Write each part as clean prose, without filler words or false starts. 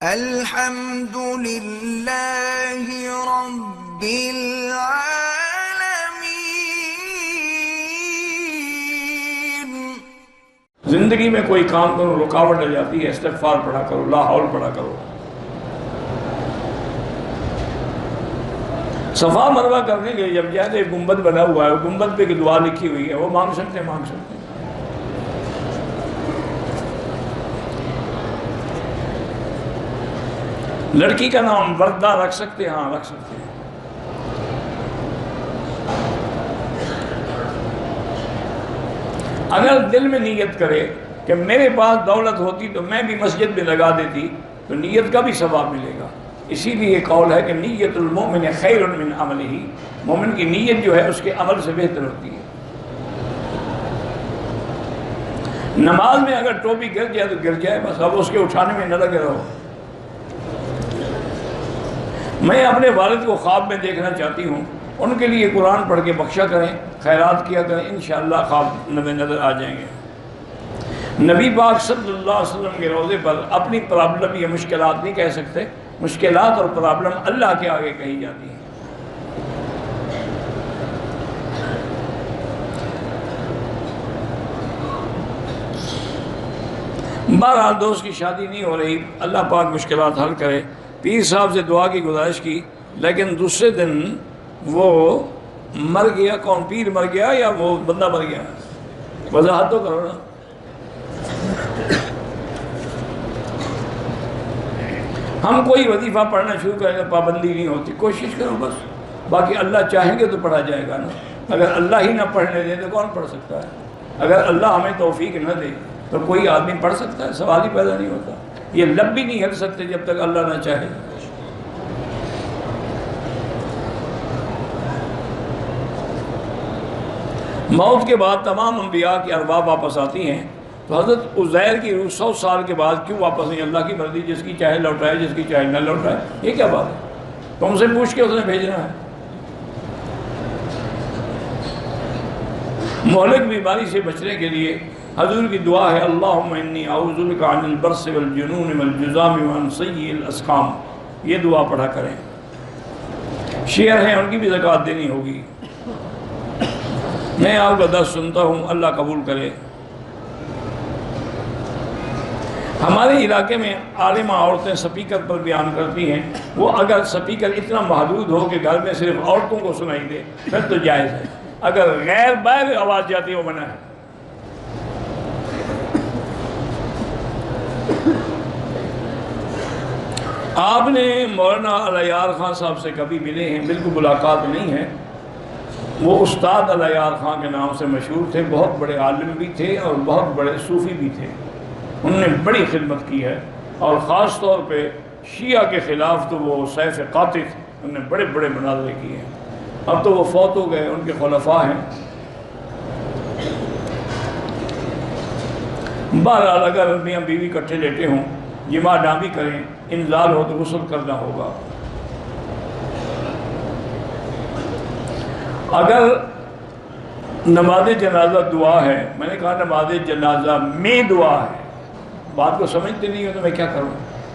الحمد للہ رب العالمین۔ زندگی میں کوئی کام کرو رکاوٹ آ جاتی ہے، استغفار پڑھا کرو، لا حول پڑھا کرو۔ صفا مروہ کرنے کے جب جاتے گنبد بنا ہوا ہے، گنبد پہ کی دعا لکھی ہوئی ہے، وہ مانگ سکتے ہیں، مانگ سکتے ہیں۔ لڑکی کا نام وردہ رکھ سکتے ہیں، ہاں رکھ سکتے ہیں۔ اگر دل میں نیت کرے کہ میرے پاس دولت ہوتی تو میں بھی مسجد میں لگا دیتی، تو نیت کا بھی ثواب ملے گا۔ اسی لیے قول ہے کہ نیت المومن خیر من عملہ، مومن کی نیت جو ہے اس کے عمل سے بہتر ہوتی ہے۔ نماز میں اگر ٹوپی گر جائے تو گر جائے، بس اب اس کے اٹھانے میں نہ لگے رہو۔ میں اپنے والد کو خواب میں دیکھنا چاہتی ہوں، ان کے لیے قرآن پڑھ کے بخشا کریں، خیرات کیا کریں، انشاءاللہ خواب نظر آ جائیں گے۔ نبی پاک صلی اللہ علیہ وسلم کے روضے پر اپنی پرابلم یا مشکلات نہیں کہہ سکتے، مشکلات اور پرابلم اللہ کے آگے کہی جاتی ہیں۔ بہرحال دوست کی شادی نہیں ہو رہی، اللہ پاک مشکلات حل کرے۔ پیر صاحب سے دعا کی گزارش کی، لیکن دوسرے دن وہ مر گیا۔ کون پیر مر گیا یا وہ بندہ مر گیا؟ وضاحت تو کرو نا۔ ہم کوئی وظیفہ پڑھنا شروع کریں تو پابندی نہیں ہوتی، کوشش کرو بس، باقی اللہ چاہیں گے تو پڑھا جائے گا نا۔ اگر اللہ ہی نہ پڑھنے دے تو کون پڑھ سکتا ہے؟ اگر اللہ ہمیں توفیق نہ دے تو کوئی آدمی پڑھ سکتا ہے؟ سوال ہی پیدا نہیں ہوتا۔ یہ لب بھی نہیں ہل سکتے جب تک اللہ نہ چاہے۔ موت کے بعد تمام انبیاء کی ارواح واپس آتی ہیں، تو حضرت عزیر کی روح 100 سال کے بعد کیوں واپس نہیں؟ اللہ کی مرضی، جس کی چاہے لوٹائے، جس کی چاہے نہ لوٹائے۔ یہ کیا بات ہے؟ تم سے پوچھ کے اس نے بھیجنا ہے۔ مہلک بیماری سے بچنے کے لیے حضور کی دعا ہے، اللہم انی اعوذ بک عن البرص والجنون والجذام وعن سیء الاسقام۔ یہ دعا پڑھا کریں۔ شیعہ ہیں، ان کی بھی زکوٰۃ دینی ہوگی۔ میں آپ کا درس سنتا ہوں، اللہ قبول کرے۔ ہمارے علاقے میں عالمہ عورتیں سپیکر پر بیان کرتی ہیں، وہ اگر سپیکر اتنا محدود ہو کہ گھر میں صرف عورتوں کو سنائی دے پھر تو جائز ہے، اگر غیر باہر آواز جاتی ہے وہ منع ہے۔ آپ نے مولانا علیار خان صاحب سے کبھی ملے ہیں؟ بالکل ملاقات نہیں ہے۔ وہ استاد علیار خان کے نام سے مشہور تھے، بہت بڑے عالم بھی تھے اور بہت بڑے صوفی بھی تھے۔ انہوں نے بڑی خدمت کی ہے، اور خاص طور پہ شیعہ کے خلاف تو وہ سیف قاطع تھے، انہوں نے بڑے بڑے مناظرے کیے ہیں۔ اب تو وہ فوت ہو گئے، ان کے خلفاء ہیں۔ بہرحال اگر میاں بیوی اکٹھے لیٹے ہوں، جماع نہ بھی کریں، انزال ہو تو غسل کرنا ہوگا۔ اگر نماز جنازہ دعا ہے، میں نے کہا نماز جنازہ میں دعا ہے، بات کو سمجھتے نہیں ہو تو میں کیا کروں؟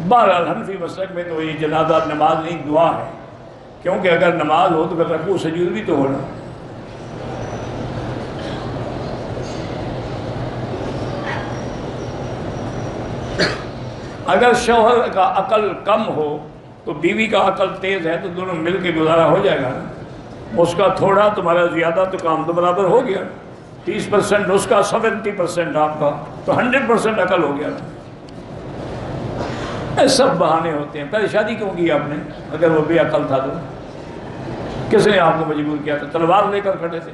بہرحال حنفی مسلک میں تو یہ جنازہ نماز نہیں دعا ہے، کیونکہ اگر نماز ہو تو پھر رکوع سجود بھی تو ہونا۔ اگر شوہر کا عقل کم ہو تو بیوی کا عقل تیز ہے، تو دونوں مل کے گزارا ہو جائے گا نا۔ اس کا تھوڑا تمہارا زیادہ تو کام تو برابر ہو گیا، 30% اس کا، 70% آپ کا، تو 100% عقل ہو گیا نا۔ سب بہانے ہوتے ہیں۔ پہلے شادی کیوں کی آپ نے اگر وہ بے عقل تھا تو؟ کس نے آپ کو مجبور کیا تھا؟ تلوار لے کر کھڑے تھے؟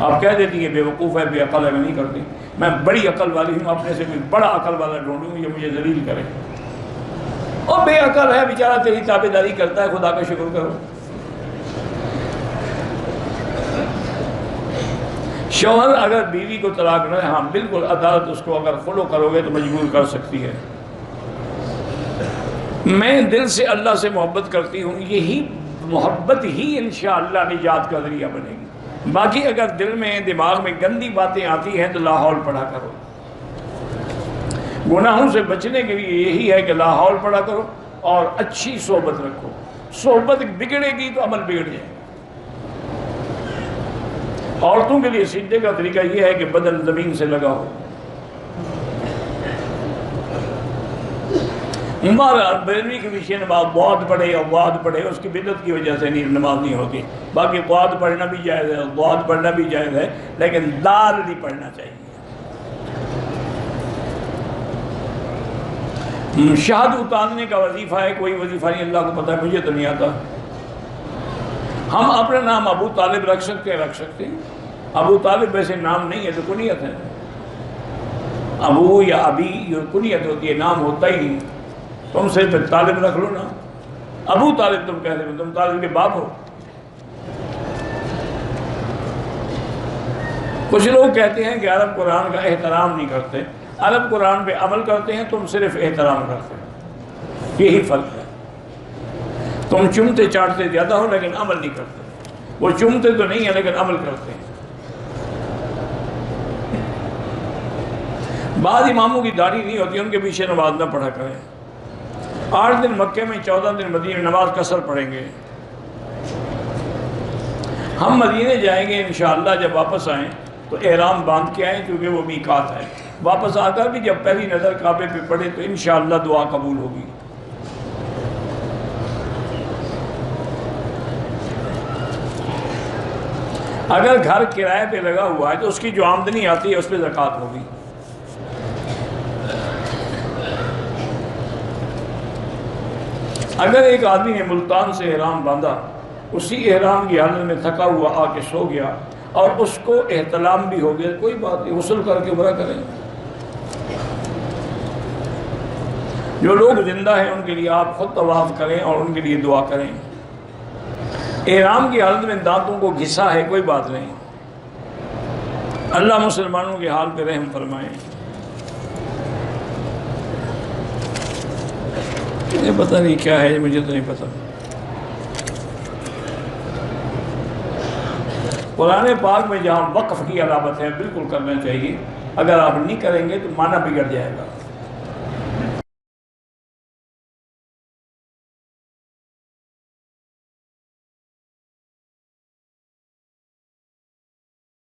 آپ کہہ دیتی ہیں بے وقوف ہے، بے عقل ہے، میں نہیں کرتی۔ میں بڑی عقل والی ہوں، اپنے سے کوئی بڑا عقل والا ڈھونڈوں یہ مجھے ذلیل کرے۔ اور بے عقل ہے بیچارہ، تیری تابع داری کرتا ہے، خدا کا شکر کرو۔ شوہر اگر بیوی کو طلاق نہ دے، ہاں بالکل عدالت اس کو اگر خلو کرو گے تو مجبور کر سکتی ہے۔ میں دل سے اللہ سے محبت کرتی ہوں، یہی محبت ہی انشاءاللہ نجات کا ذریعہ بنے گی۔ باقی اگر دل میں دماغ میں گندی باتیں آتی ہیں تو لا حول پڑھا کرو۔ گناہوں سے بچنے کے لیے یہی ہے کہ لا حول پڑھا کرو اور اچھی صحبت رکھو. صحبت بگڑے گی تو عمل بگڑ جائے. عورتوں کے لیے سجدے کا طریقہ یہ ہے کہ بدن زمین سے لگا ہو. ہمارا بیروی کے پیچھے نماز بہت پڑھے اور بہت پڑھے اس کی بدعت کی وجہ سے نماز نہیں ہوتی. باقی بہت پڑھنا بھی جائز ہے، بہت پڑھنا بھی جائز ہے، لیکن دال نہیں پڑھنا چاہیے. شہد اتارنے کا وظیفہ ہے، کوئی وظیفہ نہیں، اللہ کو پتہ ہے، مجھے تو نہیں آتا. ہم اپنا نام ابو طالب رکھ سکتے ہیں. ابو طالب ویسے نام نہیں ہے تو کنیت ہے. ابو یا ابی یہ کنیت ہوتی ہے، نام ہوتا ہی نہیں. تم صرف طالب رکھ لو نا. ابو طالب تم کہتے ہو، تم طالب کے باپ ہو. کچھ لوگ کہتے ہیں کہ عرب قرآن کا احترام نہیں کرتے. عرب قرآن پہ عمل کرتے ہیں، تم صرف احترام کرتے ہو. یہی فرق ہے. تم چومتے چاٹتے زیادہ ہو لیکن عمل نہیں کرتے. وہ چومتے تو نہیں ہیں لیکن عمل کرتے ہیں. بعض اماموں کی داڑھی نہیں ہوتی، ان کے پیچھے نماز نہ پڑھا کریں. 8 دن مکے میں، 14 دن مدینے میں نماز قصر پڑھیں گے. ہم مدینے جائیں گے انشاءاللہ. جب واپس آئیں تو احرام باندھ کے آئیں کیونکہ وہ میقات ہے. واپس آ کر بھی جب پہلی نظر کعبے پہ پڑے تو انشاءاللہ دعا قبول ہوگی. اگر گھر کرائے پہ لگا ہوا ہے تو اس کی جو آمدنی آتی ہے اس پہ زکوٰۃ ہوگی. اگر ایک آدمی نے ملتان سے احرام باندھا، اسی احرام کی حالت میں تھکا ہوا آ کے سو گیا اور اس کو احتلام بھی ہو گیا، کوئی بات نہیں، غسل کر کے عمرہ کریں. جو لوگ زندہ ہیں ان کے لیے آپ خود طواف کریں اور ان کے لیے دعا کریں. احرام کی حالت میں دانتوں کو گھسا ہے، کوئی بات نہیں. اللہ مسلمانوں کے حال پہ رحم فرمائیں. یہ پتہ نہیں کیا ہے، مجھے تو نہیں پتہ. قرآن پاک میں جہاں وقف کی علامت ہے بالکل کرنا چاہیے. اگر آپ نہیں کریں گے تو معنی بگڑ جائے گا.